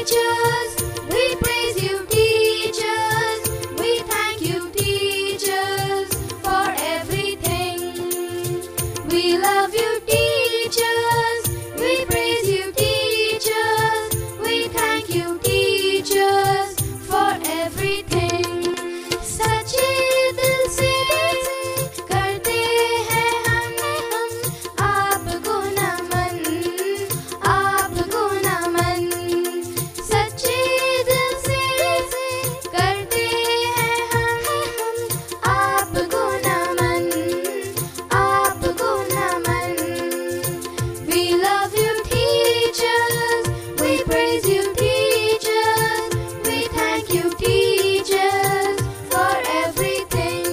teachers. We praise you, teachers. We thank you, teachers, for everything. We love you, teachers. We praise you, teachers. We thank you, teachers, for everything. सच्चे दिल से करते हैं हम आपको नमन, आपको नमन। सच्चे दिल से करते हैं हम आपको नमन, आपको नमन। We love you, teachers. We praise you, teachers. We thank you, teachers, for everything.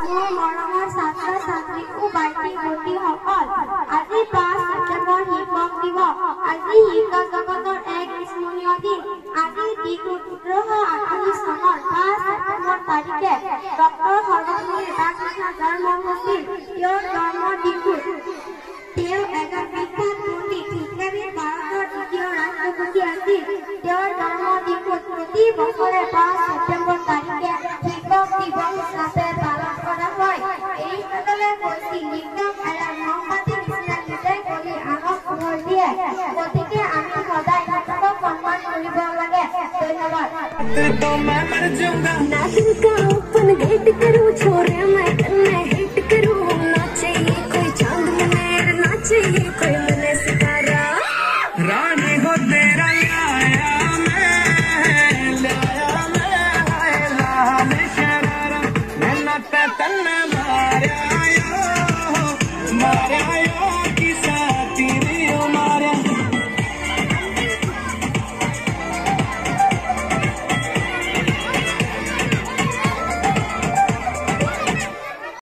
মোৰ মৰমৰ ছাত্ৰ ছাত্ৰী ও ভাইটি ভণ্টিসকল, আজি 5 ছেপ্টেম্বৰ শিক্ষক দিৱস। আজি শিক্ষা জগতৰ এক স্মৰণীয় দিন। আজি 1848 চনৰ 5 ছেপ্টেম্বৰ তাৰিখে ডক্টৰ সৰ্বপল্লী ৰাধাকৃষ্ণৰ জন্ম হৈছিল। তেওঁৰ জন্মৰ দিনটোত তেওঁ এজন বিখ্যাত পণ্ডিত হিচাপে ভাৰতৰ দ্বিতীয় ৰাষ্ট্ৰপতি আছিল। তেওঁৰ জন্ম দিনটোত প্ৰতি বছৰে 5 ছেপ্টেম্বৰ তাৰিখে শিক্ষক দিৱস হিচাপে পালন কৰা হয়। এৰিষ্টটলে কৈছিল, শিক্ষক এজন মহম্মদীৰ নিচিনা নিজে কৰি আনক পোহৰ দিয়ে। গতিকে আমি সদায় শিক্ষকক সন্মান কৰিব লাগে। ধন্যবাদ। ना तुमका ओपन गेट करूं छोरे मैं